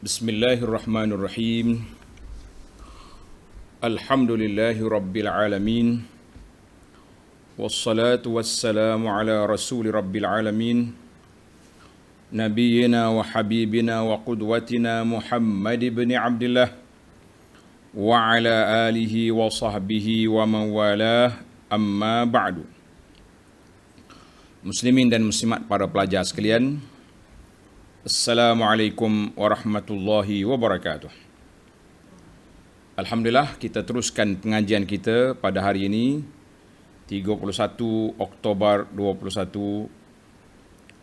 Bismillahirrahmanirrahim. Alhamdulillahi rabbil alamin. Wassalatu wassalamu ala rasuli rabbil alamin. Nabiyyina wa habibina wa qudwatina Muhammad ibn Abdullah wa ala alihi wa sahbihi wa man walah, amma ba'du. Muslimin dan muslimat para pelajar sekalian, Assalamualaikum warahmatullahi wabarakatuh. Alhamdulillah, kita teruskan pengajian kita pada hari ini 31 Oktober 21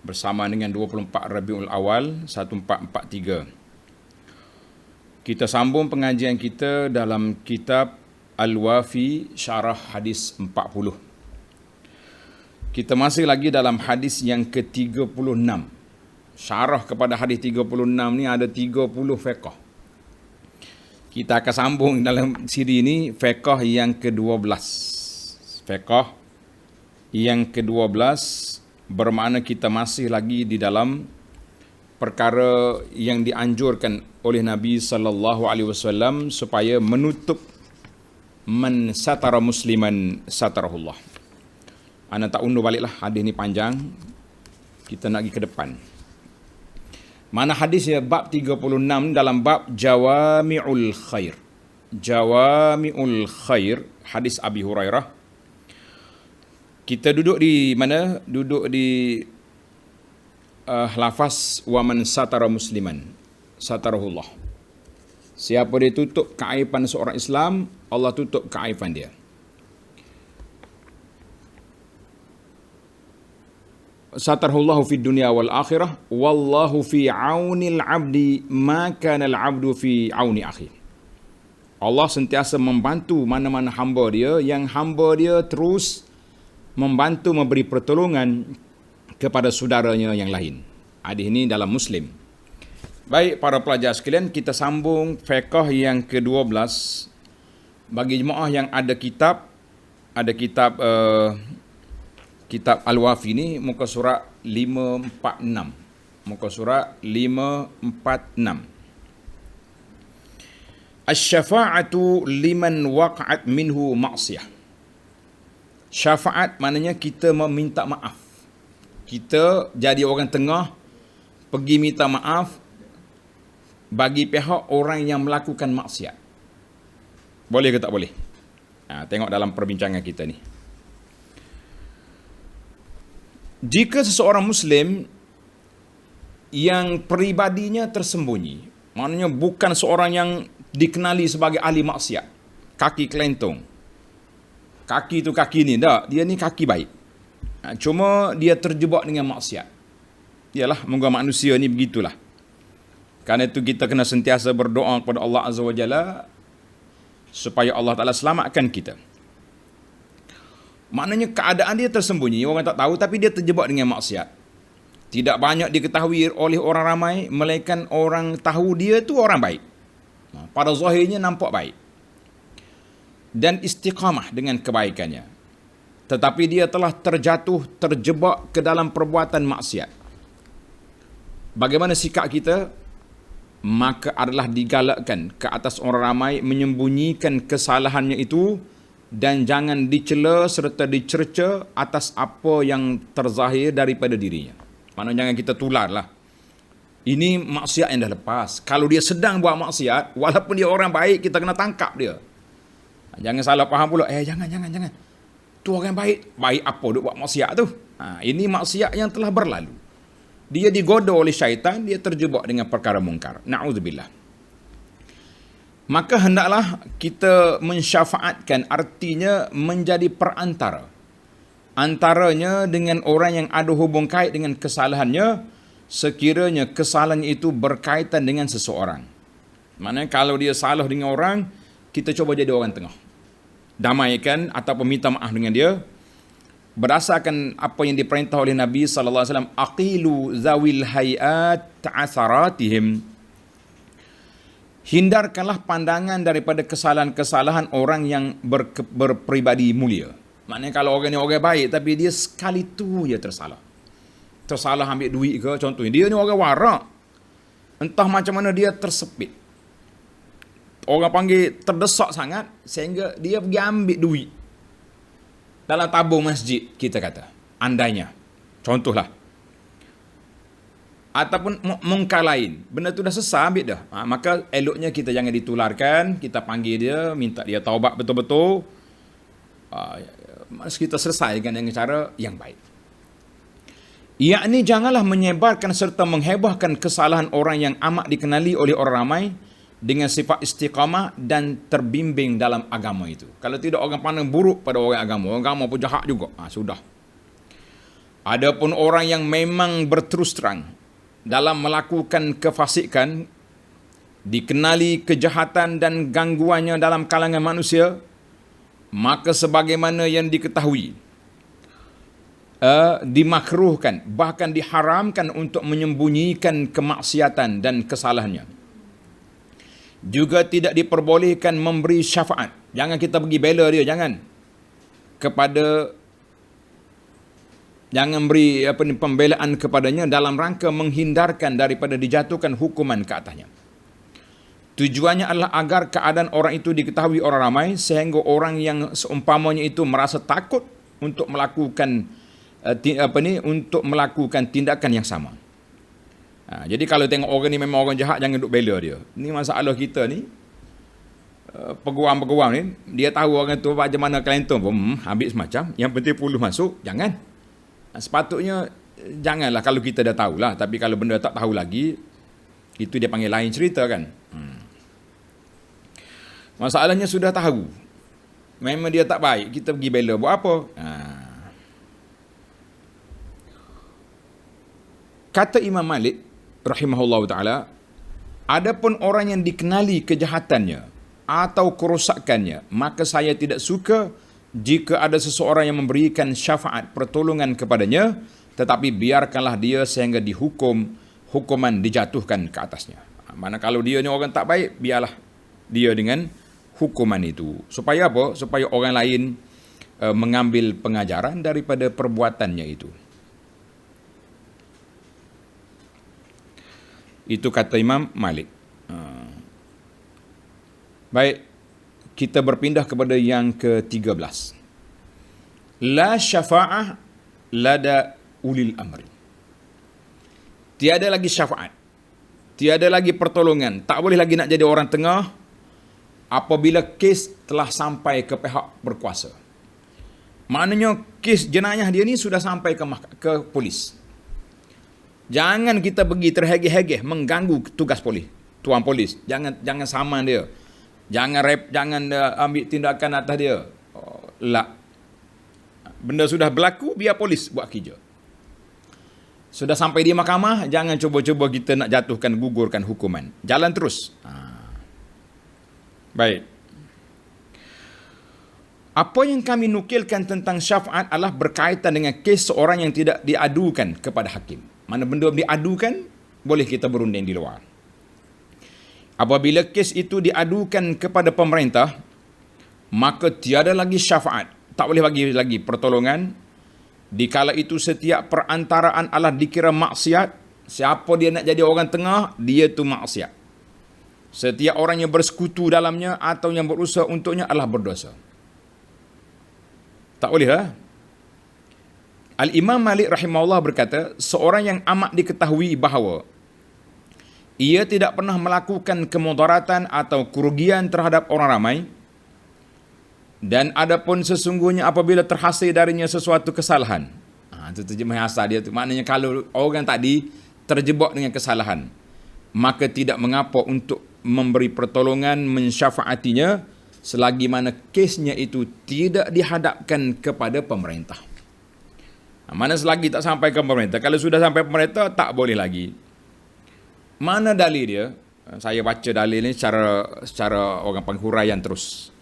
bersama dengan 24 Rabiul Awal 1443. Kita sambung pengajian kita dalam kitab Al-Wafi Syarah Hadis 40. Kita masih lagi dalam hadis yang ke-36. Syarah kepada hadis 36 ni ada 30 fiqh. Kita akan sambung dalam siri ini fiqh yang ke-12. Fiqh yang ke-12 bermakna kita masih lagi di dalam perkara yang dianjurkan oleh Nabi sallallahu alaihi wasallam supaya menutup man satara musliman satarahullah. Ana tak undur baliklah, hadis ni panjang. Kita nak pergi ke depan. Mana hadisnya bab 36 dalam bab Jawami'ul Khair. Jawami'ul Khair, hadis Abi Hurairah. Kita duduk di mana? Duduk di lafaz wa man satara musliman satarahullah. Siapa dia tutup keaiban seorang Islam, Allah tutup keaiban dia. Satarahullahu fid dunya wal akhirah, wallahu fi aunil abdi ma kana al abdu fi auni akhi. Allah sentiasa membantu mana-mana hamba dia, yang hamba dia terus membantu memberi pertolongan kepada saudaranya yang lain. Hadis ini dalam Muslim. Baik para pelajar sekalian, kita sambung fiqh yang ke-12. Bagi jemaah yang ada kitab kitab Al-Wafi ni muka surat 546. Muka surat 546. Asy-syafa'atu liman waqa'at minhu ma'siyah. Syafaat maknanya kita meminta maaf. Kita jadi orang tengah pergi minta maaf bagi pihak orang yang melakukan maksiat. Boleh ke tak boleh? Tengok dalam perbincangan kita ni. Jika seseorang Muslim yang peribadinya tersembunyi, maknanya bukan seorang yang dikenali sebagai ahli maksiat, kaki kelentong, kaki tu kaki ni, tak, dia ni kaki baik, cuma dia terjebak dengan maksiat. Yalah, moga manusia ni begitulah. Karena itu kita kena sentiasa berdoa kepada Allah Azza wa Jalla supaya Allah Ta'ala selamatkan kita. Maknanya keadaan dia tersembunyi, orang tak tahu, tapi dia terjebak dengan maksiat. Tidak banyak diketahui oleh orang ramai, melainkan orang tahu dia tu orang baik. Pada zahirnya nampak baik. Dan istiqamah dengan kebaikannya. Tetapi dia telah terjebak ke dalam perbuatan maksiat. Bagaimana sikap kita? Maka adalah digalakkan ke atas orang ramai menyembunyikan kesalahannya itu, dan jangan dicela serta dicerca atas apa yang terzahir daripada dirinya. Maknanya jangan kita tularlah. Ini maksiat yang dah lepas. Kalau dia sedang buat maksiat, walaupun dia orang baik, kita kena tangkap dia. Jangan salah faham pula. Jangan. Tu orang baik. Baik apa duk buat maksiat tu? Ini maksiat yang telah berlalu. Dia digoda oleh syaitan, dia terjebak dengan perkara mungkar. Na'udzubillah. Maka hendaklah kita mensyafaatkan, artinya menjadi perantara antaranya dengan orang yang ada hubung kait dengan kesalahannya, sekiranya kesalahannya itu berkaitan dengan seseorang. Maknanya kalau dia salah dengan orang, kita cuba jadi orang tengah, damaikan ataupun minta maaf dengan dia berdasarkan apa yang diperintah oleh Nabi sallallahu alaihi wasallam, aqilu zawil hayat ta'atharatihim. Hindarkanlah pandangan daripada kesalahan-kesalahan orang yang berpribadi mulia. Maknanya kalau orang ni orang baik, tapi dia sekali tu je tersalah. Tersalah ambil duit ke, contohnya. Dia ni orang warak. Entah macam mana dia tersepit. Orang panggil terdesak sangat sehingga dia pergi ambil duit dalam tabung masjid, kita kata. Andainya. Contohlah. Ataupun mungkar lain. Benda tu dah sesat, ambil dah. Maka eloknya kita jangan ditularkan. Kita panggil dia, minta dia taubat betul-betul. Kita selesaikan dengan cara yang baik. Yakni janganlah menyebarkan serta menghebahkan kesalahan orang yang amat dikenali oleh orang ramai dengan sifat istiqamah dan terbimbing dalam agama itu. Kalau tidak, orang pandang buruk pada orang agama pun jahat juga. Sudah. Adapun orang yang memang berterus terang dalam melakukan kefasikan, dikenali kejahatan dan gangguannya dalam kalangan manusia, maka sebagaimana yang diketahui, dimakruhkan, bahkan diharamkan untuk menyembunyikan kemaksiatan dan kesalahannya. Juga tidak diperbolehkan memberi syafaat. Jangan kita pergi bela dia, jangan beri pembelaan kepadanya dalam rangka menghindarkan daripada dijatuhkan hukuman ke atasnya. Tujuannya adalah agar keadaan orang itu diketahui orang ramai sehingga orang yang seumpamanya itu merasa takut untuk melakukan tindakan yang sama. Jadi kalau tengok orang ni memang orang jahat, jangan duk bela dia. Ni masalah kita ni. Peguam-peguam ni, dia tahu orang tu macam mana kelentung pun, ambil semacam. Yang penting puluh masuk, jangan. Sepatutnya janganlah kalau kita dah tahulah. Tapi kalau benda tak tahu lagi, itu dia panggil lain cerita kan. Masalahnya sudah tahu, memang dia tak baik, kita pergi bela, buat apa? Kata Imam Malik rahimahullah ta'ala, adapun orang yang dikenali kejahatannya atau kerosakannya, maka saya tidak suka jika ada seseorang yang memberikan syafaat pertolongan kepadanya, tetapi biarkanlah dia sehingga hukuman dijatuhkan ke atasnya. Mana kalau dia ni orang tak baik, biarlah dia dengan hukuman itu. Supaya apa? Supaya orang lain mengambil pengajaran daripada perbuatannya itu. Itu kata Imam Malik. Baik, kita berpindah kepada yang ke-13. La syafa'ah lada ulil amri. Tiada lagi syafaat. Tiada lagi pertolongan. Tak boleh lagi nak jadi orang tengah apabila kes telah sampai ke pihak berkuasa. Maknanya kes jenayah dia ni sudah sampai ke polis. Jangan kita pergi terhegeh-hegeh mengganggu tugas polis, tuan polis. Jangan saman dia. Jangan ambil tindakan atas dia. Benda sudah berlaku, biar polis buat kerja. Sudah sampai di mahkamah, jangan cuba-cuba kita nak jatuhkan, gugurkan hukuman. Jalan terus. Baik. Apa yang kami nukilkan tentang syafaat adalah berkaitan dengan kes seorang yang tidak diadukan kepada hakim. Mana benda diadukan, boleh kita berunding di luar. Apabila kes itu diadukan kepada pemerintah, maka tiada lagi syafaat. Tak boleh bagi lagi pertolongan. Dikala itu setiap perantaraan adalah dikira maksiat. Siapa dia nak jadi orang tengah, dia tu maksiat. Setiap orang yang bersekutu dalamnya atau yang berusaha untuknya adalah berdosa. Tak boleh lah. Al-Imam Malik rahimahullah berkata, seorang yang amat diketahui bahawa ia tidak pernah melakukan kemudaratan atau kerugian terhadap orang ramai, dan adapun sesungguhnya apabila terhasil darinya sesuatu kesalahan. Itu terjemah asal dia tu. Maknanya kalau orang tadi terjebak dengan kesalahan, maka tidak mengapa untuk memberi pertolongan, mensyafaatinya, selagi mana kesnya itu tidak dihadapkan kepada pemerintah. Mana selagi tak sampai ke pemerintah. Kalau sudah sampai pemerintah, tak boleh lagi. Mana dalil dia? Saya baca dalil ni secara orang penghuraian terus.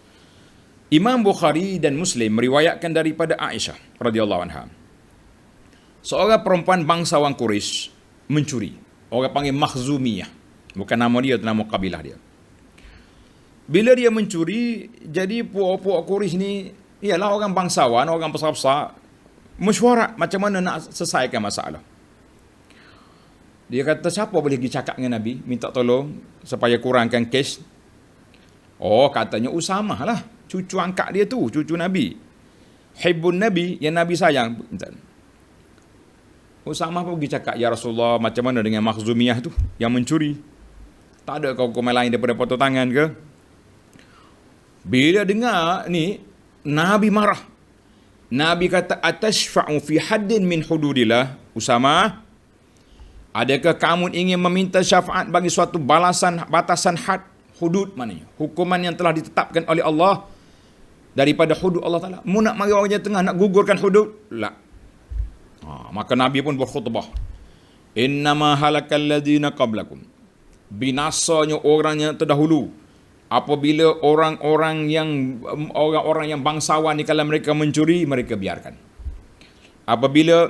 Imam Bukhari dan Muslim meriwayatkan daripada Aisyah radhiyallahu anha. Seorang perempuan bangsawan Quraisy mencuri. Orang panggil Makhzumiyah. Bukan nama dia, itu nama kabilah dia. Bila dia mencuri, jadi puak-puak Quraisy ni ialah orang bangsawan, orang besar-besar, mesyuarat macam mana nak selesaikan masalah. Dia kata, siapa boleh pergi cakap dengan Nabi, minta tolong supaya kurangkan kes? Oh, katanya Usamah lah, cucu angkat dia tu, cucu Nabi. Hibbun Nabi, yang Nabi sayang. Usamah pun pergi cakap, ya Rasulullah, macam mana dengan Makhzumiyah tu yang mencuri? Tak ada kau hukuman lain daripada potong tangan ke? Bila dengar ni, Nabi marah. Nabi kata, atashfa'u fi haddin min hududillah. Usamah, adakah kamu ingin meminta syafaat bagi suatu batasan had, hudud maknanya, hukuman yang telah ditetapkan oleh Allah daripada hudud Allah Ta'ala? Mu nak mari orang Jawa Tengah nak gugurkan hudud? La. Maka Nabi pun berkhutbah. Innama halakal ladina qablakum. Binasanya orang yang terdahulu apabila orang-orang yang bangsawan di kalangan mereka mencuri, mereka biarkan. Apabila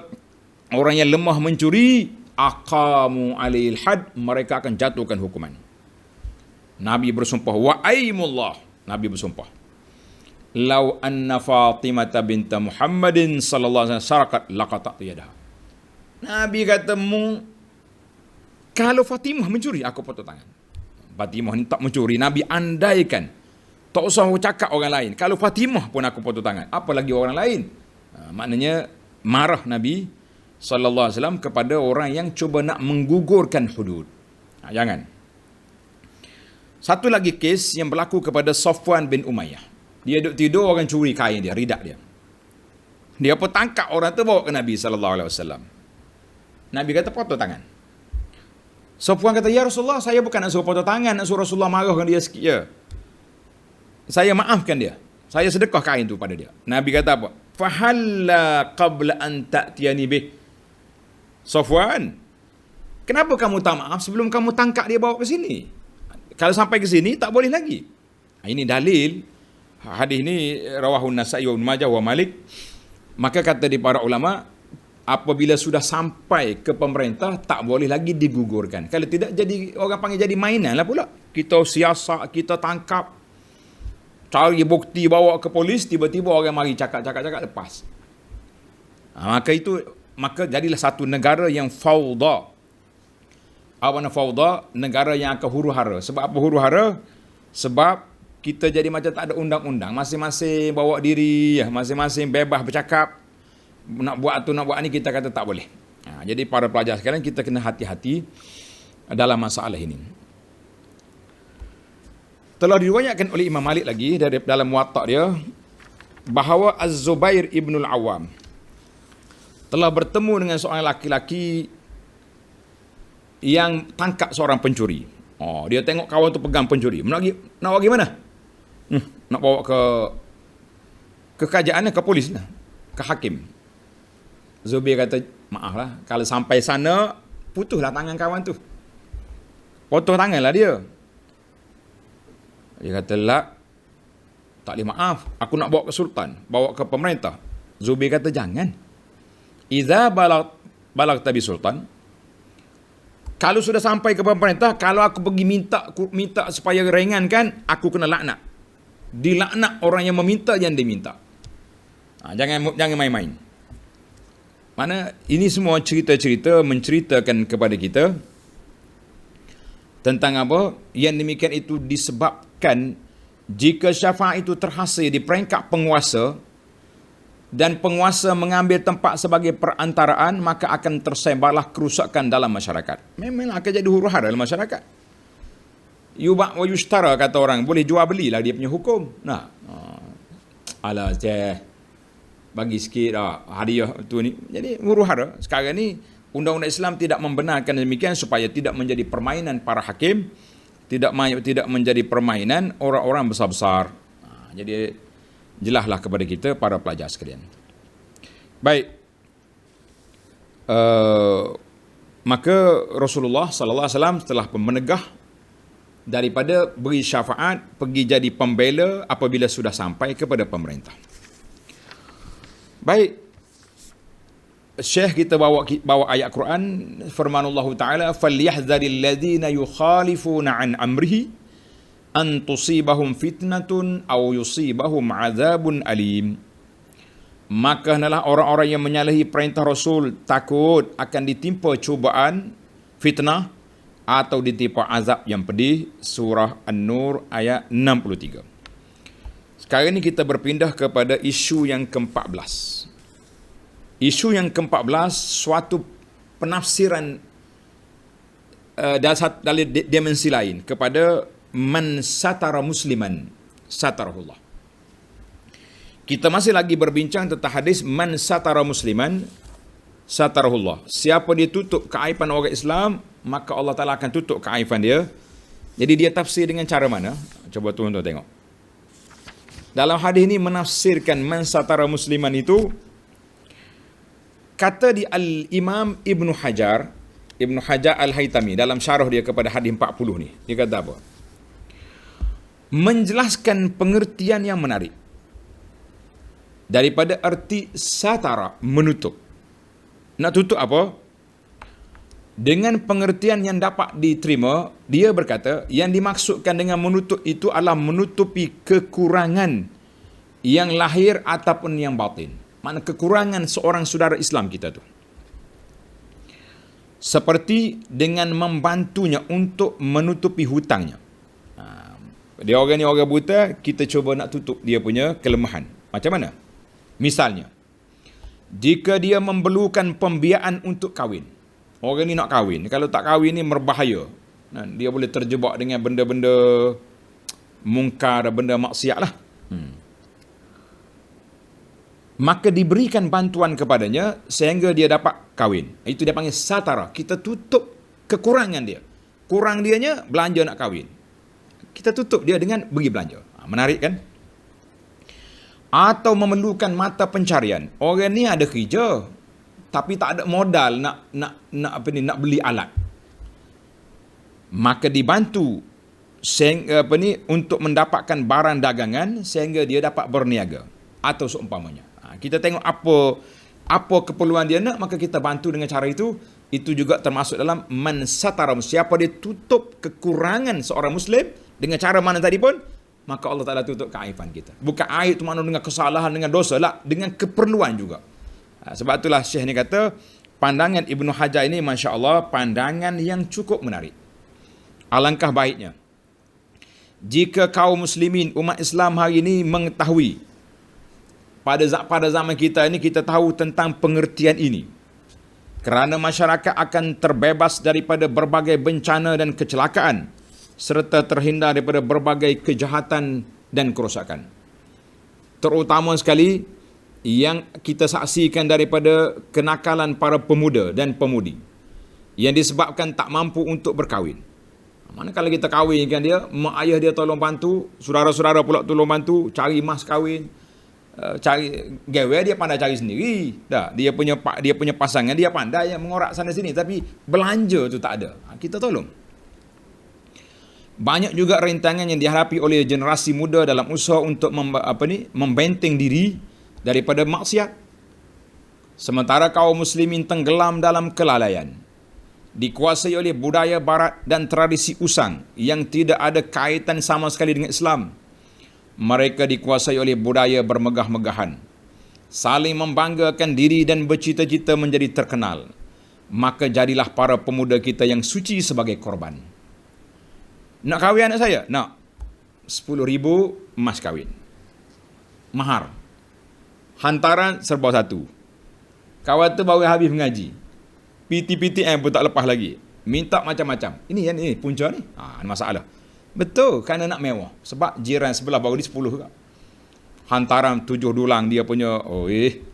orang yang lemah mencuri, aqamu alaihil had, mereka akan jatuhkan hukuman. Nabi bersumpah, wa aimullah, Nabi bersumpah, lau anna Fatimah binta Muhammadin sallallahu alaihi wasallam sarakat laqata'tu yadaha. Nabi kata, kalau Fatimah mencuri, aku potong tangan. Fatimah ni tak mencuri, Nabi andaikan, tak usah cakap orang lain, kalau Fatimah pun aku potong tangan, apalagi orang lain. Maknanya marah Nabi sallallahu alaihi wasallam kepada orang yang cuba nak menggugurkan hudud. Jangan. Satu lagi kes yang berlaku kepada Safwan bin Umayyah. Dia duduk tidur, orang curi kain dia, ridak dia. Dia pun tangkap orang tu, bawa ke Nabi sallallahu alaihi wasallam. Nabi kata, potong tangan. Safwan kata, ya Rasulullah, saya bukan nak suruh potong tangan, nak suruh Rasulullah marahkan dia sikit je. Saya maafkan dia. Saya sedekah kain tu pada dia. Nabi kata apa? Fahalla qabla an ta'tiyani bih. Safwan, kenapa kamu tak maaf sebelum kamu tangkap dia bawa ke sini? Kalau sampai ke sini, tak boleh lagi. Ini dalil. Hadis ni rawahun Nasa'i wa Ibn Majah wa Malik. Maka kata di para ulama, apabila sudah sampai ke pemerintah, tak boleh lagi digugurkan. Kalau tidak, jadi orang panggil jadi mainan lah pula. Kita siasat, kita tangkap, cari bukti, bawa ke polis, tiba-tiba orang mari cakap-cakap lepas. Maka jadilah satu negara yang fauda. Apa nama fauda? Negara yang akan huru-hara. Sebab apa huru-hara? Sebab kita jadi macam tak ada undang-undang. Masing-masing bawa diri, masing-masing bebas bercakap. Nak buat tu, nak buat ni, kita kata tak boleh. Jadi para pelajar sekalian, kita kena hati-hati dalam masalah ini. Telah diriwayatkan oleh Imam Malik lagi dalam Muwatta' dia, bahawa Az-Zubair ibn al-Awwam telah bertemu dengan seorang laki-laki yang tangkap seorang pencuri. Dia tengok kawan tu pegang pencuri. Nak bawa mana? Nak bawa ke kerajaan, ke polis lah, ke hakim. Zubair kata, maaf lah, kalau sampai sana, putuslah tangan kawan tu. Potong tanganlah dia. Dia kata, tak boleh, maaf, aku nak bawa ke sultan, bawa ke pemerintah. Zubair kata, jangan. Iza balagta bi sultan, kalau sudah sampai ke pemerintah, kalau aku pergi minta supaya ringankan, aku kena laknat. Dilaknat orang yang meminta, yang diminta. Jangan main-main. Mana ini semua cerita-cerita menceritakan kepada kita tentang apa? Yang demikian itu disebabkan jika syafaat itu terhasil di peringkat penguasa dan penguasa mengambil tempat sebagai perantaraan, maka akan tersebarlah kerusakan dalam masyarakat. Memang akan jadi huru-hara dalam masyarakat. Yuba' wa yushtara, kata orang, boleh jual belilah dia punya hukum. Alah, bagi sikit hadiah tu ni. Jadi huru-hara. Sekarang ni undang-undang Islam tidak membenarkan demikian supaya tidak menjadi permainan para hakim, tidak menjadi permainan orang-orang besar-besar. Jadi jelaslah kepada kita para pelajar sekalian. Baik. Maka Rasulullah sallallahu alaihi wasallam telah menegah daripada beri syafaat, pergi jadi pembela apabila sudah sampai kepada pemerintah. Baik. Syekh kita bawa ayat Quran, firmanullah Ta'ala, falyahzaril ladzina yukhalifuna an amrihi an tusibahum fitnatun aw yusibahum azabun alim. Maka hendaklah orang-orang yang menyalahi perintah Rasul takut akan ditimpa cubaan, fitnah atau ditimpa azab yang pedih. Surah An-Nur ayat 63. Sekarang ini kita berpindah kepada isu yang ke-14. Isu yang ke-14, suatu penafsiran dari dimensi lain kepada man satara musliman satarahullah. Kita masih lagi berbincang tentang hadis man satara musliman satarahullah. Siapa dia tutup keaiban orang Islam, maka Allah Ta'ala akan tutup keaiban dia. Jadi dia tafsir dengan cara mana? Coba tuan-tuan tengok. Dalam hadis ini menafsirkan man satara musliman itu, kata di Al-Imam Ibnu Hajar Al-Haytami dalam syarah dia kepada hadis 40 ni. Dia kata apa? Menjelaskan pengertian yang menarik daripada arti satara, menutup. Nak tutup apa? Dengan pengertian yang dapat diterima, dia berkata, yang dimaksudkan dengan menutup itu adalah menutupi kekurangan yang lahir ataupun yang batin. Makna kekurangan seorang saudara Islam kita tu. Seperti dengan membantunya untuk menutupi hutangnya. Dia orang ni orang buta, kita cuba nak tutup dia punya kelemahan. Macam mana? Misalnya, jika dia memerlukan pembiayaan untuk kahwin. Orang ni nak kahwin. Kalau tak kahwin ni berbahaya. Dia boleh terjebak dengan benda-benda mungkar, benda maksiat lah. Maka diberikan bantuan kepadanya sehingga dia dapat kahwin. Itu dia panggil satara. Kita tutup kekurangan dia. Kurang dianya belanja nak kahwin. Kita tutup dia dengan beri belanja. Menarik kan? Atau memerlukan mata pencarian. Orang ni ada kerja tapi tak ada modal nak beli alat. Maka dibantu untuk mendapatkan barang dagangan sehingga dia dapat berniaga atau seumpamanya. Kita tengok apa keperluan dia nak, maka kita bantu dengan cara itu. Itu juga termasuk dalam man satara. Siapa dia tutup kekurangan seorang Muslim dengan cara mana tadi pun, maka Allah Ta'ala tutup keaiban kita. Bukan aib tu makna dengan kesalahan, dengan dosa lah, dengan keperluan juga. Sebab itulah Syekh ni kata, pandangan Ibnu Hajar ini Masya Allah, pandangan yang cukup menarik. Alangkah baiknya jika kaum muslimin, umat Islam hari ini mengetahui, pada zaman kita ini kita tahu tentang pengertian ini. Kerana masyarakat akan terbebas daripada berbagai bencana dan kecelakaan, serta terhindar daripada berbagai kejahatan dan kerosakan. Terutama sekali yang kita saksikan daripada kenakalan para pemuda dan pemudi yang disebabkan tak mampu untuk berkahwin. Mana kalau kita kahwinkan dia, mak ayah dia tolong bantu, saudara-saudara pula tolong bantu, cari mas kahwin, cari gawe dia pandai cari sendiri. Dah, dia punya pasangan dia pandai yang mengorak sana sini, tapi belanja tu tak ada. Kita tolong. Banyak juga rintangan yang dihadapi oleh generasi muda dalam usaha untuk membenteng diri daripada maksiat. Sementara kaum muslimin tenggelam dalam kelalaian, dikuasai oleh budaya barat dan tradisi usang yang tidak ada kaitan sama sekali dengan Islam. Mereka dikuasai oleh budaya bermegah-megahan, saling membanggakan diri dan bercita-cita menjadi terkenal. Maka jadilah para pemuda kita yang suci sebagai korban. Nak kahwin anak saya? Nak. 10,000 emas kahwin. Mahar. Hantaran serba satu. Kawan tu baru habis mengaji. PTPTM pun tak lepas lagi. Minta macam-macam. Ini punca ni. Masalah. Betul, kerana nak mewah. Sebab jiran sebelah baru di 10 juga. Hantaran 7 dulang dia punya.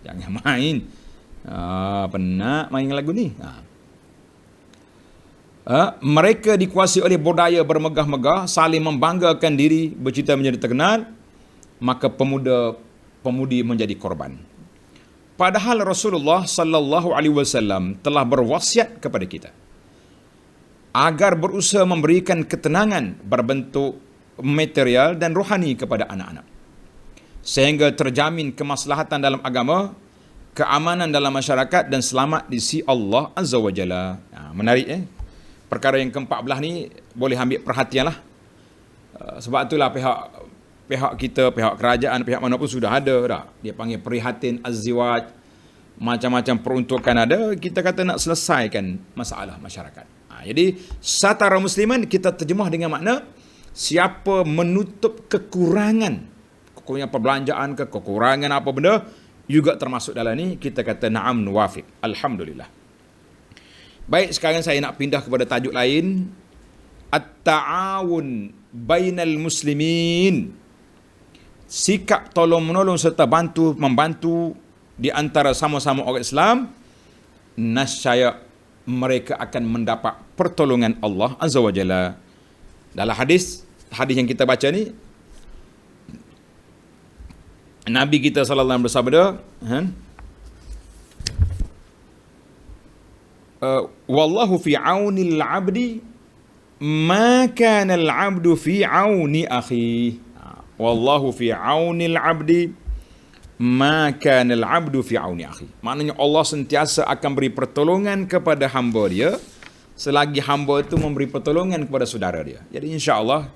Jangan main. Penat main lagu ni. Mereka dikuasai oleh budaya bermegah-megah, saling membanggakan diri, bercita menjadi terkenal. Maka pemudi menjadi korban. Padahal Rasulullah sallallahu alaihi wasallam telah berwasiat kepada kita agar berusaha memberikan ketenangan berbentuk material dan rohani kepada anak-anak, sehingga terjamin kemaslahatan dalam agama, keamanan dalam masyarakat dan selamat di sisi Allah Azza wa Jalla. Menarik perkara yang ke-14 ni boleh ambil perhatian lah. Sebab itulah pihak kita, pihak kerajaan, pihak mana pun sudah ada dah. Dia panggil prihatin azziwaj, macam-macam peruntukan ada. Kita kata nak selesaikan masalah masyarakat. Jadi satara musliman kita terjemah dengan makna siapa menutup kekurangan perbelanjaan ke kekurangan apa benda juga termasuk dalam ni, kita kata na'am nuwafiq. Alhamdulillah. Baik, sekarang saya nak pindah kepada tajuk lain, at-ta'awun bainal muslimin. Sikap tolong menolong serta membantu di antara sama-sama orang Islam, nascaya mereka akan mendapat pertolongan Allah Azza wa Jalla. Dalam hadis yang kita baca ni, Nabi kita sallallahu alaihi wasallam bersabda, wallahu fi aunil abdi ma kana al abdu fi auni akhi. Wallahu fi aunil abdi ma kana al abdu fi auni akhi. Maknanya Allah sentiasa akan beri pertolongan kepada hamba dia selagi hamba itu memberi pertolongan kepada saudara dia. Jadi insya-Allah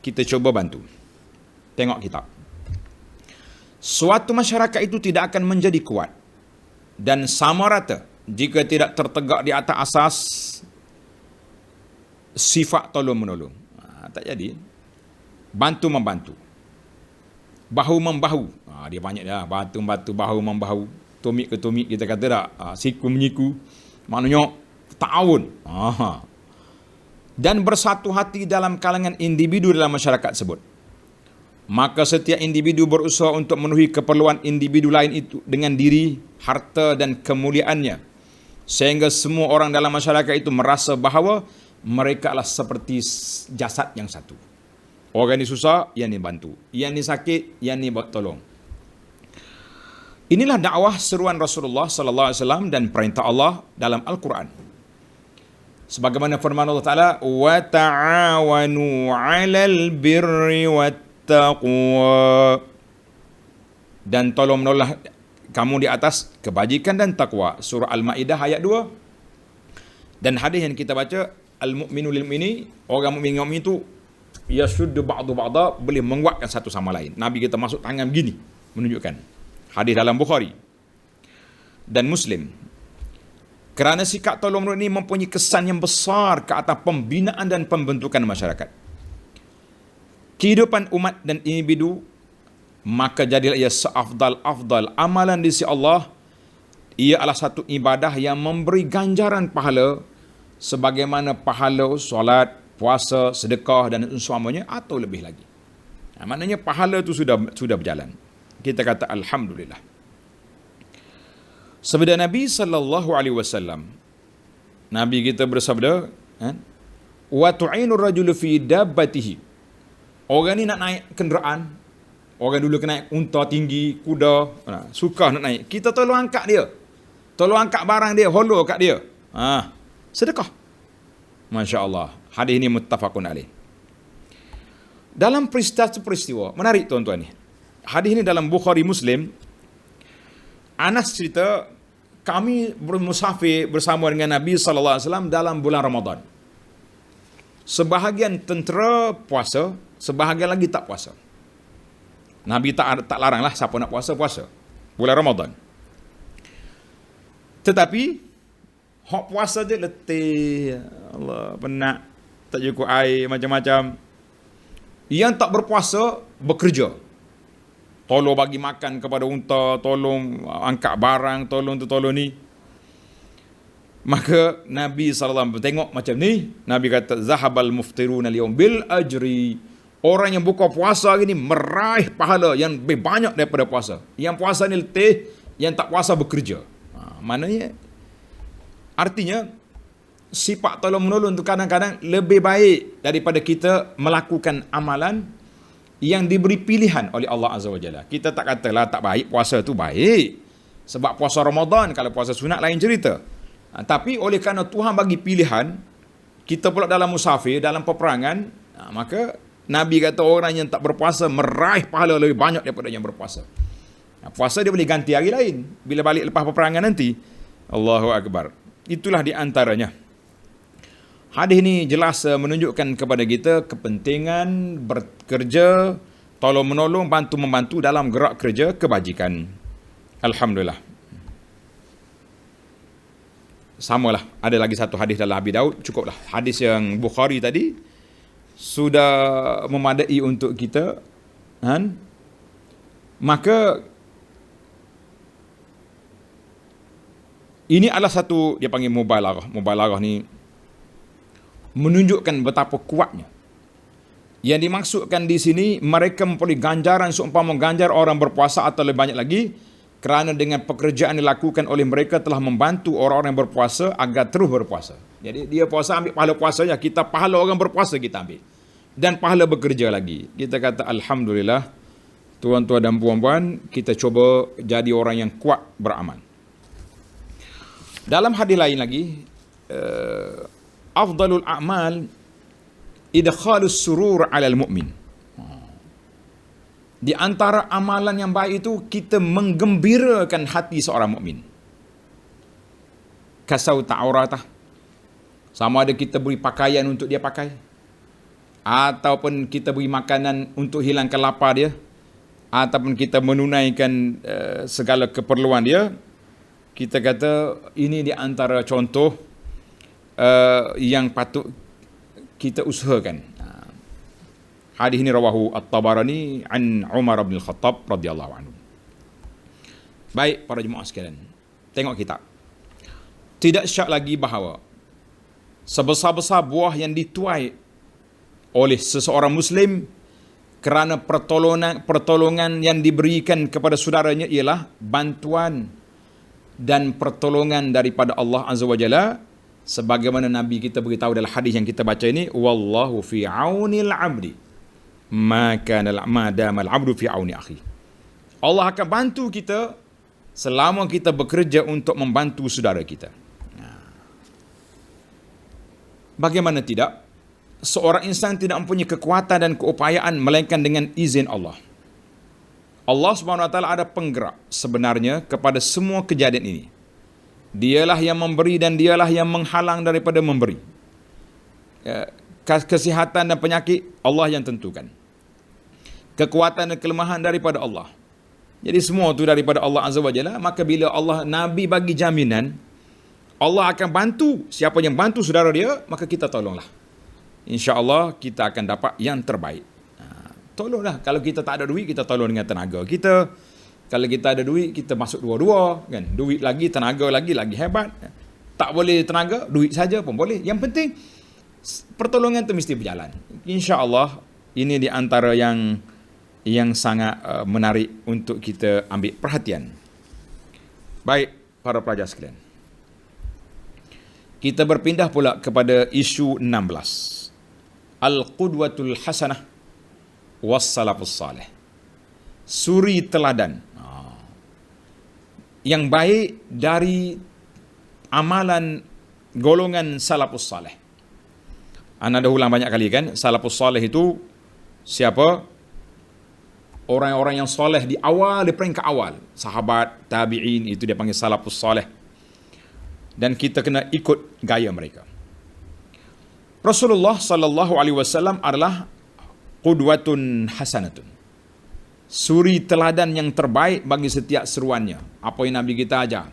kita cuba bantu. Tengok kitab. Suatu masyarakat itu tidak akan menjadi kuat dan sama rata jika tidak tertegak di atas asas sifat tolong-menolong. Tak jadi. Bantu-membantu. Bahu-membahu. Dia banyak dah. Bantu-membantu, bahu-membahu. Tumit ke tumit, kita kata tak. Siku-menyiku. Maknanya ta'awun. Dan bersatu hati dalam kalangan individu dalam masyarakat tersebut. Maka setiap individu berusaha untuk memenuhi keperluan individu lain itu dengan diri, harta dan kemuliaannya. Sehingga semua orang dalam masyarakat itu merasa bahawa mereka adalah seperti jasad yang satu. Orang ni susah, yang ni bantu. Yang ni sakit, yang ni buat tolong. Inilah dakwah seruan Rasulullah sallallahu alaihi wasallam dan perintah Allah dalam Al-Quran. Sebagaimana firman Allah Taala, wa ta'awanu 'alal birri wat taqwa. Dan tolong menolong kamu di atas kebajikan dan takwa. Surah Al-Maidah ayat 2. Dan hadis yang kita baca, al-mu'minu lil mu'mini, orang mukmin itu yashuddu ba'du ba'da, boleh menguatkan satu sama lain. Nabi kita masuk tangan begini menunjukkan. Hadis dalam Bukhari dan Muslim. Kerana sikap tolong menolong ini mempunyai kesan yang besar ke atas pembinaan dan pembentukan masyarakat, kehidupan umat dan individu, maka jadilah ia seafdal-afdal amalan di sisi Allah. Ia adalah satu ibadah yang memberi ganjaran pahala sebagaimana pahala solat, puasa, sedekah dan umpamanya atau lebih lagi. Maknanya pahala itu sudah berjalan. Kita kata alhamdulillah. Sabda Nabi sallallahu alaihi wasallam, Nabi kita bersabda, wa tu'inu rajulu fi dabbatihi. Orang ni nak naik kenderaan, orang dulu kena naik unta tinggi, kuda, suka nak naik. Kita tolong angkat dia. Tolong angkat barang dia, hollow kat dia. Sedekah. Masya-Allah. Hadis ini muttafaqun alaih. Dalam peristiwa, menarik tuan-tuan ni. Hadis ini dalam Bukhari Muslim. Anas cerita, kami bermusafir bersama dengan Nabi sallallahu alaihi wasallam dalam bulan Ramadan. Sebahagian tentera puasa, sebahagian lagi tak puasa. Nabi tak laranglah siapa nak puasa bulan Ramadan. Tetapi hak puasa je letih, Allah penat, tak cukup air, macam-macam. Yang tak berpuasa bekerja, tolong bagi makan kepada unta, tolong angkat barang, tolong tu tolong ni. Maka Nabi SAW tengok macam ni, Nabi kata zahabal muftiruna al-yawm bil ajri. Orang yang buka puasa hari ni meraih pahala yang lebih banyak daripada puasa. Yang puasa ni letih, yang tak puasa bekerja. Maknanya, artinya sifat tolong menolong tu kadang-kadang lebih baik daripada kita melakukan amalan yang diberi pilihan oleh Allah Azza wa Jalla. Kita tak katalah tak baik, puasa tu baik. Sebab puasa Ramadan, kalau puasa sunat lain cerita. Tapi oleh kerana Tuhan bagi pilihan, kita pula dalam musafir, dalam peperangan, maka Nabi kata orang yang tak berpuasa meraih pahala lebih banyak daripada yang berpuasa. Puasa dia boleh ganti hari lain bila balik lepas peperangan nanti. Allahu Akbar. Itulah di antaranya. Hadis ini jelas menunjukkan kepada kita kepentingan bekerja, tolong menolong, bantu membantu dalam gerak kerja kebajikan. Alhamdulillah. samalah. Ada lagi satu hadis dalam Abi Daud, cukuplah. Hadis yang Bukhari tadi sudah memadai untuk kita, kan? Maka ini adalah satu, dia panggil mubalaghah. Mubalaghah ni menunjukkan betapa kuatnya. Yang dimaksudkan di sini, mereka memperoleh ganjaran seumpama ganjar orang berpuasa atau lebih banyak lagi, kerana dengan pekerjaan dilakukan oleh mereka telah membantu orang-orang yang berpuasa agar terus berpuasa. Jadi dia puasa, ambil pahala puasanya, kita pahala orang berpuasa kita ambil. Dan pahala bekerja lagi. Kita kata alhamdulillah, tuan-tuan dan puan-puan, kita cuba jadi orang yang kuat beramal. Dalam hadis lain lagi, afdalul a'mal idkhalus surur 'alal mu'min. Di antara amalan yang baik itu kita menggembirakan hati seorang mukmin. Kasau ta'auratah. Sama ada kita beri pakaian untuk dia pakai, ataupun kita beri makanan untuk hilangkan lapar dia, ataupun kita menunaikan segala keperluan dia. Kita kata ini di antara contoh yang patut kita usahakan. Hadis ini rawahu At-Tabarani an Umar bin Al-Khattab radhiyallahu anhu. Baik para jemaah sekalian, tengok kita. Tidak syak lagi bahawa sebesar-besar buah yang dituai oleh seseorang Muslim kerana pertolongan yang diberikan kepada saudaranya ialah bantuan dan pertolongan daripada Allah Azza wa Jalla, sebagaimana Nabi kita beritahu dalam hadis yang kita baca ini, wallahu fi aunil 'abdi maka damal 'abdu fi auni akhi. Allah akan bantu kita selama kita bekerja untuk membantu saudara kita. Bagaimana tidak? Seorang insan tidak mempunyai kekuatan dan keupayaan melainkan dengan izin Allah. Allah Subhanahu wa taala ada penggerak sebenarnya kepada semua kejadian ini. Dialah yang memberi dan dialah yang menghalang daripada memberi. Kesihatan dan penyakit Allah yang tentukan. Kekuatan dan kelemahan daripada Allah. Jadi semua itu daripada Allah Azza wa Jalla. Maka bila Allah, Nabi bagi jaminan, Allah akan bantu. Siapa yang bantu saudara dia, maka kita tolonglah. InsyaAllah kita akan dapat yang terbaik. Tolonglah. Kalau kita tak ada duit, kita tolong dengan tenaga kita. Kalau kita ada duit, kita masuk dua-dua, kan? Duit lagi, tenaga lagi hebat. Tak boleh tenaga, duit saja pun boleh. Yang penting pertolongan itu mesti berjalan. InsyaAllah ini di antara yang sangat menarik untuk kita ambil perhatian. Baik para pelajar sekalian, kita berpindah pula kepada isu 16. Al-Qudwatul Hasanah was-Salafus Salih. Suri teladan yang baik dari amalan golongan Salafus Salih. Anda dah ulang banyak kali kan, Salafus Salih itu siapa? Orang-orang yang soleh di awal, di peringkat awal. Sahabat, tabi'in, itu dia panggil Salafus Salih. Dan kita kena ikut gaya mereka. Rasulullah sallallahu alaihi wasallam adalah qudwatun hasanatun. Suri teladan yang terbaik bagi setiap seruannya. Apa yang Nabi kita ajar.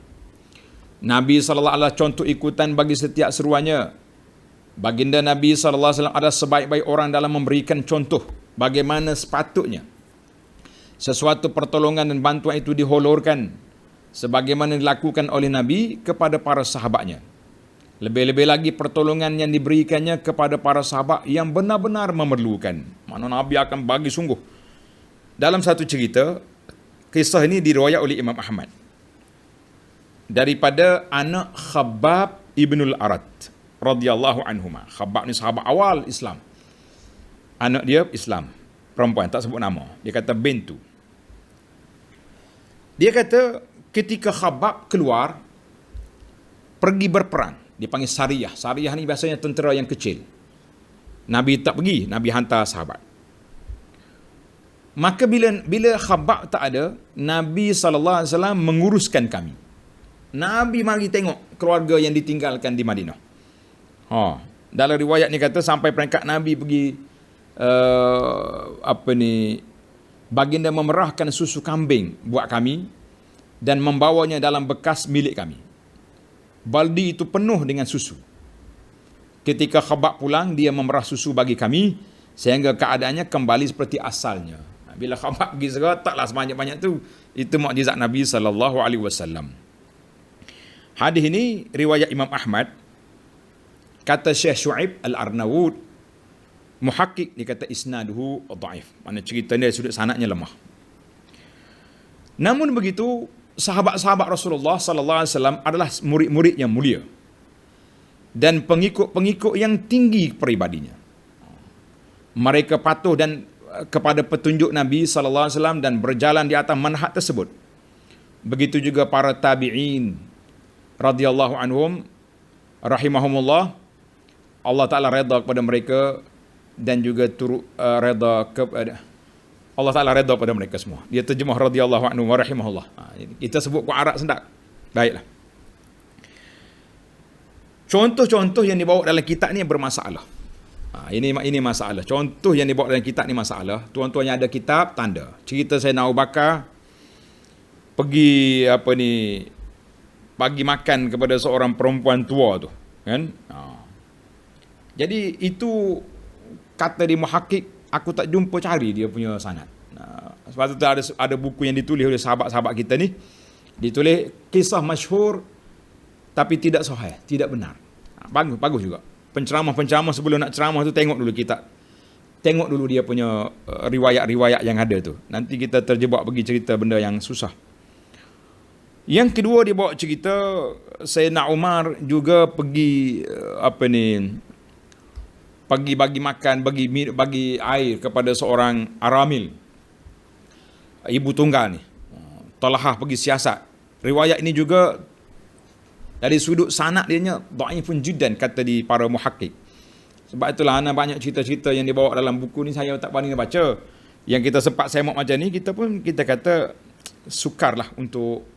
Nabi sallallahu alaihi wasallam contoh ikutan bagi setiap seruannya. Baginda Nabi sallallahu alaihi wasallam adalah sebaik-baik orang dalam memberikan contoh bagaimana sepatutnya sesuatu pertolongan dan bantuan itu dihulurkan sebagaimana dilakukan oleh Nabi kepada para sahabatnya. Lebih-lebih lagi pertolongan yang diberikannya kepada para sahabat yang benar-benar memerlukan. Mana Nabi akan bagi sungguh. Dalam satu cerita, kisah ini diriwayat oleh Imam Ahmad daripada anak Khabbab ibnul Arat radhiyallahu anhuma. Khabbab ni sahabat awal Islam. Anak dia Islam, perempuan, tak sebut nama. Dia kata bintu. Dia kata ketika Khabbab keluar pergi berperang, dia panggil Sariyah. Sariyah ni biasanya tentera yang kecil. Nabi tak pergi, Nabi hantar sahabat. Maka bila Khabbab tak ada, Nabi SAW menguruskan kami. Nabi mari tengok keluarga yang ditinggalkan di Madinah. Dalam riwayat ni kata sampai peringkat Nabi pergi baginda memerahkan susu kambing buat kami dan membawanya dalam bekas milik kami. baldi itu penuh dengan susu. Ketika Khabbab pulang, dia memerah susu bagi kami sehingga keadaannya kembali seperti asalnya. Bila Khabbab pergi segera, taklah sebanyak-banyak tu. Itu mukjizat Nabi SAW. Hadis ini riwayat Imam Ahmad. Kata Syekh Syuaib Al-Arnaud, muhakkik, dia kata isnaduhu dhaif. Mana cerita ni sudut sanadnya lemah. Namun begitu, sahabat-sahabat Rasulullah SAW adalah murid-murid yang mulia dan pengikut-pengikut yang tinggi peribadinya. Mereka patuh dan kepada petunjuk Nabi SAW dan berjalan di atas manhaj tersebut. Begitu juga para tabi'in radhiyallahu anhum rahimahumullah. Allah Ta'ala redha kepada mereka dan juga redha kepada Allah Ta'ala redha kepada mereka semua. Dia terjemah radhiyallahu anhu wa rahimahullah. Kita sebut ku Arab sendak. Baiklah. Contoh-contoh yang dibawa dalam kitab ni bermasalah. Ini masalah. Contoh yang dibawa dalam kitab ni masalah. Tuan-tuan yang ada kitab, tanda. Cerita Sayyidina Abu Bakar pergi bagi makan kepada seorang perempuan tua tu, kan? Jadi itu kata di muhakkik, aku tak jumpa cari dia punya sanad. Sebab tu ada buku yang ditulis oleh sahabat-sahabat kita ni, ditulis kisah masyhur tapi tidak sahih, tidak benar. Bagus juga. Penceramah-penceramah sebelum nak ceramah tu tengok dulu kitab. Tengok dulu dia punya riwayat-riwayat yang ada tu. Nanti kita terjebak pergi cerita benda yang susah. Yang kedua, dia bawa cerita Sayyidina Umar juga pergi bagi makan, bagi air kepada seorang aramil, ibu tunggal ni. Talhah pergi siasat. Riwayat ini juga dari sudut sanad dia dhaifun jiddan, kata di para muhakkik. Sebab itulah banyak cerita-cerita yang dibawa dalam buku ni saya tak berani baca. Yang kita sempat semak macam ni, kita kata sukarlah untuk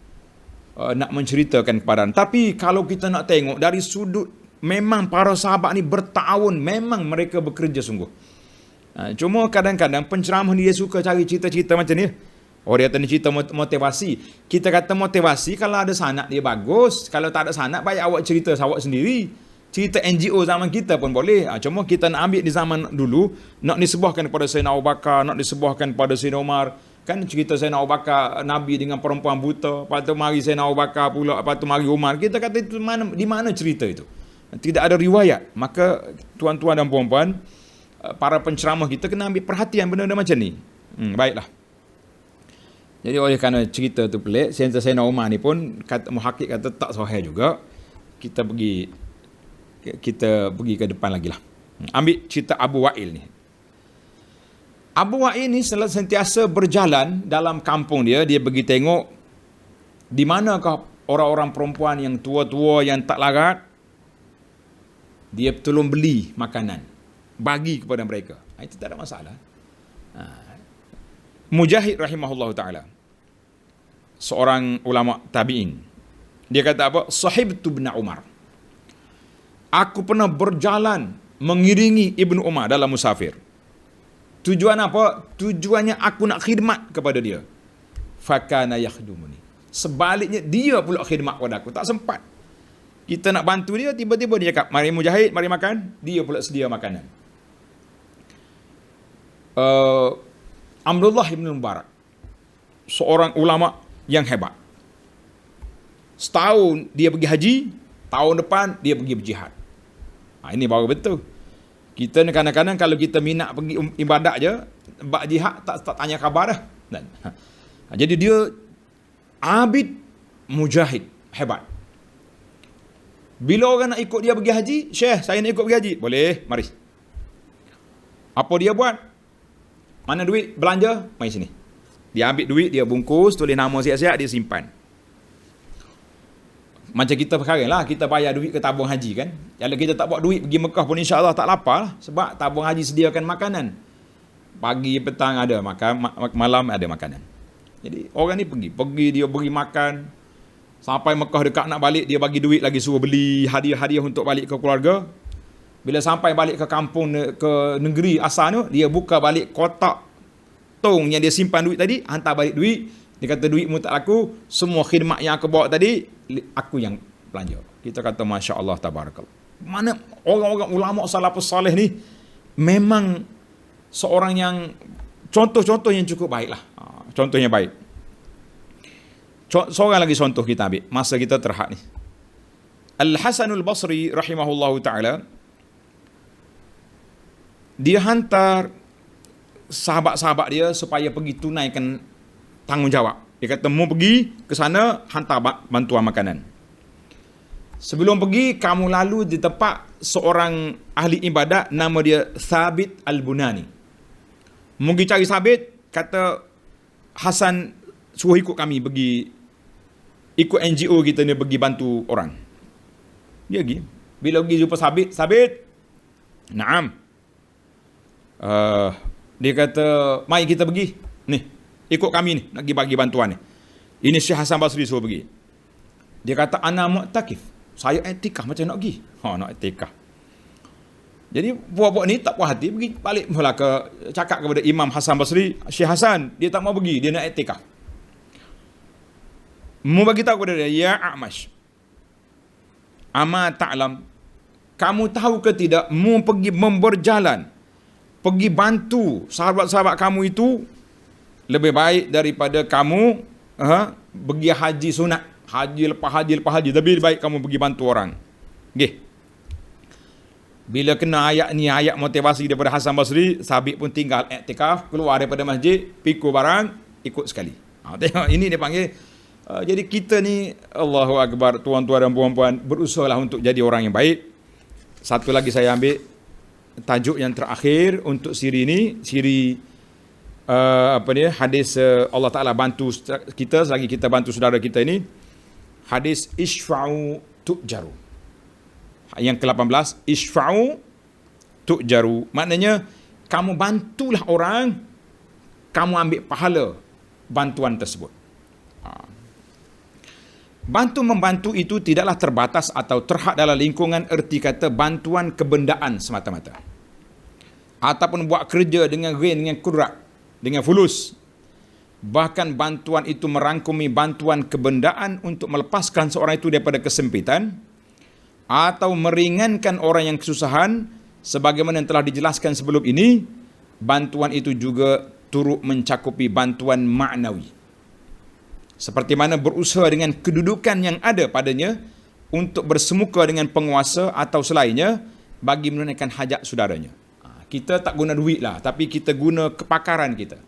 nak menceritakan kepada anda. Tapi kalau kita nak tengok dari sudut, memang para sahabat ni bertahun, memang mereka bekerja sungguh. Cuma kadang-kadang penceramah ni dia suka cari cerita-cerita macam ni. Dia kata ni cerita motivasi. Kita kata motivasi kalau ada sanad dia bagus. Kalau tak ada sanad, baik awak cerita awak sendiri. Cerita NGO zaman kita pun boleh. Cuma kita nak ambil di zaman dulu, nak disebahkan kepada Sayyidina Abu Bakar, nak disebahkan kepada Sayyidina Umar. Kan cerita Sayyidina Abu Bakar, Nabi dengan perempuan buta. Lepas tu mari Sayyidina Abu Bakar pula, lepas tu mari Umar. Kita kata itu di mana cerita itu? Tidak ada riwayat. Maka tuan-tuan dan puan-puan, para penceramah kita kena ambil perhatian benda-benda macam ni. Baiklah. Jadi oleh kerana cerita tu pelik, Sayyidina Umar ni pun muhakkik kata tak sahih juga. Kita pergi ke depan lagi lah. Ambil cerita Abu Wa'il ni. Abu Wa'il ni sentiasa berjalan dalam kampung dia pergi tengok di manakah orang-orang perempuan yang tua-tua yang tak larat. Dia tolong beli makanan, bagi kepada mereka. Itu tak ada masalah. Mujahid rahimahullah ta'ala, seorang ulama tabi'in, dia kata apa? Sahibtu ibn Umar. Aku pernah berjalan mengiringi Ibnu Umar dalam musafir. Tujuan apa? Tujuannya aku nak khidmat kepada dia. Fakana yakhdumuni. Sebaliknya dia pula khidmat kepada aku. Tak sempat. Kita nak bantu dia, tiba-tiba dia cakap, mari Mujahid, mari makan. Dia pula sedia makanan. Abdullah ibn Mubarak, seorang ulama yang hebat. Setahun dia pergi haji, tahun depan dia pergi berjihad. Ini baru betul. Kita ni kadang-kadang kalau kita minat pergi ibadat je, bak jihad tak tanya khabar dah. Jadi dia abid, mujahid, hebat. Bila orang nak ikut dia pergi haji, Syekh, saya nak ikut pergi haji. Boleh, mari. Apa dia buat? Mana duit? Belanja? Mari sini. Dia ambil duit, dia bungkus, tulis nama siap-siap, dia simpan. Macam kita sekarang lah, kita bayar duit ke tabung haji kan. Kalau kita tak bawa duit pergi Mekah pun insya-Allah tak lapar lah. Sebab tabung haji sediakan makanan. Pagi, petang ada makan, malam ada makanan. Jadi orang ni pergi dia beri makan. Sampai Mekah dekat nak balik, dia bagi duit lagi, suruh beli hadiah-hadiah untuk balik ke keluarga. Bila sampai balik ke kampung, ke negeri asal tu, dia buka balik kotak tong yang dia simpan duit tadi, hantar balik duit. Dia kata duitmu tak laku, semua khidmat yang aku bawa tadi, aku yang belanja. Kita kata Masya Allah tabarakallah. Mana orang-orang ulama salafus salih ni memang seorang yang contoh-contoh yang cukup baik lah. Contohnya baik. Seorang lagi contoh kita ambil. Masa kita terhad ni. Al-Hasanul Basri rahimahullahu ta'ala, dia hantar sahabat-sahabat dia supaya pergi tunaikan tanggungjawab. Dia kata, mau pergi ke sana, hantar bantuan makanan. Sebelum pergi, kamu lalu di tempat seorang ahli ibadat, nama dia Thabit Al-Bunani. Mau pergi cari Thabit, kata Hasan suruh ikut kami pergi, ikut NGO kita ni pergi bantu orang. Dia pergi. Bila pergi jumpa Thabit, naam. Dia kata, mari kita pergi. Ni, ikut kami ni, nak pergi bagi bantuan ni. Ini Syekh Hasan Basri suruh pergi. Dia kata, ana mu'takif. Saya etikah macam nak pergi. Nak etikah. Jadi, buat-buat ni tak puas hati, pergi balik mula ke, cakap kepada Imam Hasan Basri, Syekh Hasan, dia tak mau pergi, dia nak etikah. Mu bagi tahu kepada dia, ya A'mash, ama ta'lam, kamu tahu ke tidak, mu pergi berjalan, pergi bantu sahabat-sahabat kamu itu lebih baik daripada kamu pergi haji sunat, haji lepas haji, tapi lebih baik kamu pergi bantu orang. Okay. Bila kena ayat ni, ayat motivasi daripada Hasan Basri, Sabit pun tinggal iktikaf, keluar daripada masjid, pikul barang, ikut sekali. Tengok, ini dia panggil. Jadi kita ni, Allahu Akbar, tuan-tuan dan puan-puan, berusahalah untuk jadi orang yang baik. Satu lagi saya ambil tajuk yang terakhir untuk siri ni, siri hadis Allah Ta'ala bantu kita selagi kita bantu saudara kita ini. Hadis Ishfa'u tu'jaru. Yang ke-18, Ishfa'u tu'jaru. Maknanya, kamu bantulah orang, kamu ambil pahala bantuan tersebut. Bantu-membantu itu tidaklah terbatas atau terhad dalam lingkungan erti kata bantuan kebendaan semata-mata. Ataupun buat kerja dengan ghain, dengan kudrat, dengan fulus. Bahkan bantuan itu merangkumi bantuan kebendaan untuk melepaskan seorang itu daripada kesempitan atau meringankan orang yang kesusahan, sebagaimana yang telah dijelaskan sebelum ini. Bantuan itu juga turut mencakupi bantuan maknawi, seperti mana berusaha dengan kedudukan yang ada padanya untuk bersemuka dengan penguasa atau selainnya bagi menunaikan hajat saudaranya. Kita tak guna duit lah, tapi kita guna kepakaran kita.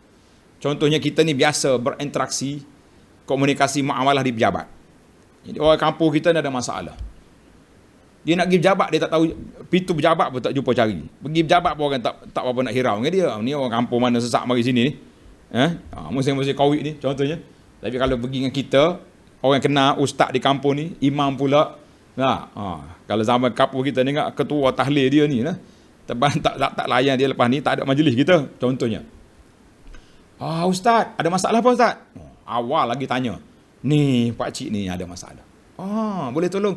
Contohnya kita ni biasa berinteraksi, komunikasi muamalah di pejabat. Jadi orang kampung kita ni ada masalah. Dia nak pergi pejabat, dia tak tahu pintu pejabat pun tak jumpa cari. Pergi pejabat pun orang tak apa nak hirau dengan dia. Ni orang kampung mana sesak mari sini ni. Musim-musim Covid ni contohnya. Tapi kalau pergi dengan kita, orang kenal ustaz di kampung ni, imam pula. Kalau zaman kampung kita ni, ketua tahlil dia ni lah. Tak layan dia lepas ni, tak ada majlis kita. Contohnya. Ustaz, ada masalah apa ustaz? Awal lagi tanya. Ni, pakcik ni ada masalah. Boleh tolong?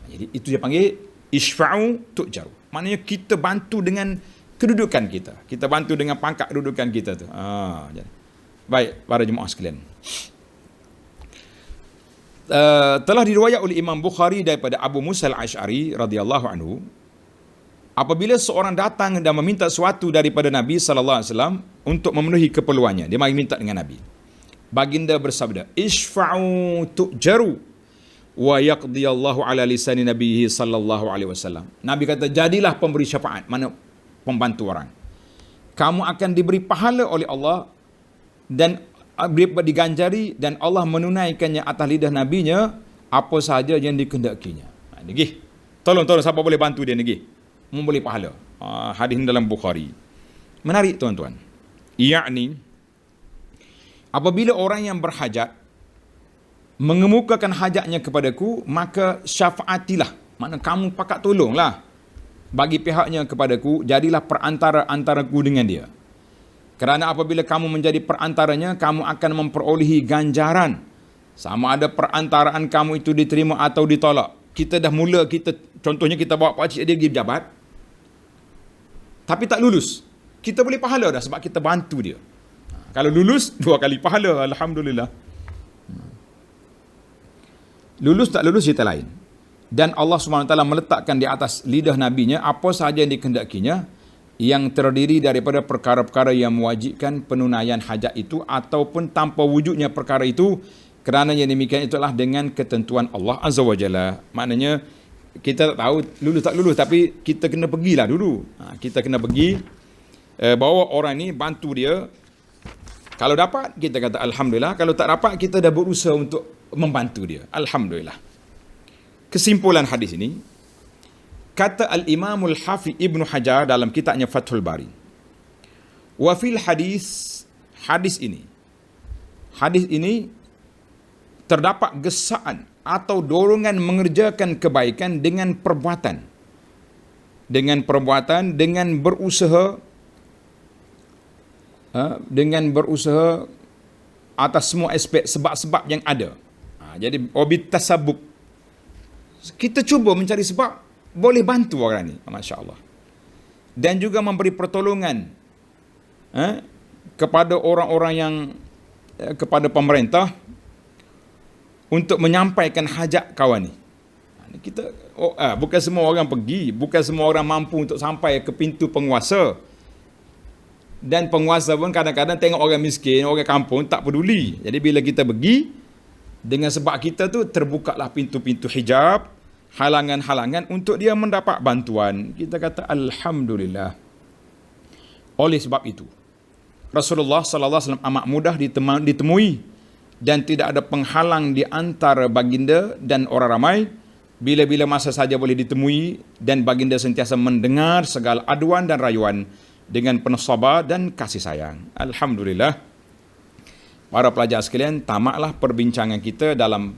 Jadi itu dia panggil Ishfa'u tu'jaru. Maknanya kita bantu dengan kedudukan kita. Kita bantu dengan pangkat kedudukan kita tu. Jadi. Baik, para jemaah sekalian. Telah diriwayat oleh Imam Bukhari daripada Abu Musa al-Ash'ari radhiyallahu anhu, apabila seorang datang dan meminta sesuatu daripada Nabi sallallahu alaihi wasallam untuk memenuhi keperluannya, dia mari minta dengan Nabi. Baginda bersabda, "Ishfa'u tu'jaru wa yaqdi Allahu ala lisani nabiyhi sallallahu alaihi wasallam." Nabi kata, jadilah pemberi syafaat, mana pembantu orang. Kamu akan diberi pahala oleh Allah dan diganjari, dan Allah menunaikannya atas lidah nabinya apa sahaja yang dikehendakinya. Nggih. Tolong siapa boleh bantu dia nggih. Memberi pahala. Hadis dalam Bukhari. Menarik tuan-tuan. Yakni apabila orang yang berhajat mengemukakan hajatnya kepadaku, maka syafaatilah. Makna kamu pakat tolonglah bagi pihaknya kepadaku, jadilah perantara antaraku dengan dia. Kerana apabila kamu menjadi perantaranya, kamu akan memperolehi ganjaran. Sama ada perantaraan kamu itu diterima atau ditolak. Kita dah mula, contohnya kita bawa pakcik dia pergi pejabat, tapi tak lulus. Kita boleh pahala dah sebab kita bantu dia. Kalau lulus, 2 kali pahala. Alhamdulillah. Lulus tak lulus cerita lain. Dan Allah SWT meletakkan di atas lidah Nabi-Nya apa sahaja yang dikehendakinya, yang terdiri daripada perkara-perkara yang mewajibkan penunaian hajat itu ataupun tanpa wujudnya perkara itu, kerana yang demikian itulah dengan ketentuan Allah Azza wa Jalla. Maknanya kita tak tahu lulus tak lulus, tapi kita kena pergilah dulu. Kita kena pergi, bawa orang ni, bantu dia. Kalau dapat kita kata Alhamdulillah, kalau tak dapat kita dah berusaha untuk membantu dia. Alhamdulillah. Kesimpulan hadis ini, kata Al-Imamul Hafiz Ibnu Hajar dalam kitabnya Fathul Bari, wa fil hadis ini terdapat gesaan atau dorongan mengerjakan kebaikan dengan perbuatan, dengan berusaha atas semua aspek sebab-sebab yang ada. Jadi obit tasabuk, kita cuba mencari sebab, boleh bantu orang ni, Masya Allah. Dan juga memberi pertolongan kepada orang-orang yang, kepada pemerintah untuk menyampaikan hajat kawan ni. Kita bukan semua orang pergi, bukan semua orang mampu untuk sampai ke pintu penguasa. Dan penguasa pun kadang-kadang tengok orang miskin, orang kampung, tak peduli. Jadi bila kita pergi, dengan sebab kita tu terbukalah pintu-pintu hijab, halangan-halangan untuk dia mendapat bantuan. Kita kata Alhamdulillah. Oleh sebab itu, Rasulullah sallallahu alaihi wasallam amat mudah ditemui dan tidak ada penghalang di antara baginda dan orang ramai. Bila-bila masa saja boleh ditemui, dan baginda sentiasa mendengar segala aduan dan rayuan dengan penuh sabar dan kasih sayang. Alhamdulillah. Para pelajar sekalian, tamatlah perbincangan kita dalam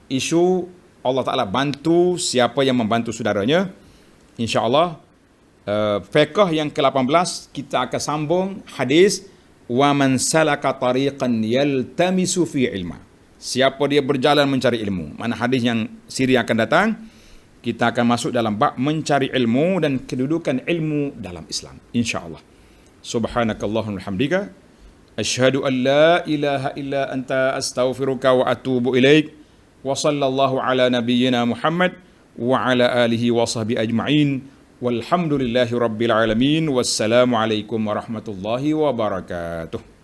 isu Allah Ta'ala bantu siapa yang membantu saudaranya. InsyaAllah, fiqh yang ke-18, kita akan sambung hadis wa man salaka tariqan yaltamisu fi ilma. Siapa dia berjalan mencari ilmu. Mana hadis yang siri akan datang, kita akan masuk dalam bab mencari ilmu dan kedudukan ilmu dalam Islam. InsyaAllah. Subhanakallahumma hamdika, asyhadu an la ilaha illa anta astaghfiruka wa atubu ilaik. Wa sallallahu ala nabiyyina Muhammad wa ala alihi wa sahbihi ajma'in. Walhamdulillahi rabbil alamin. Wassalamu alaikum warahmatullahi wabarakatuh.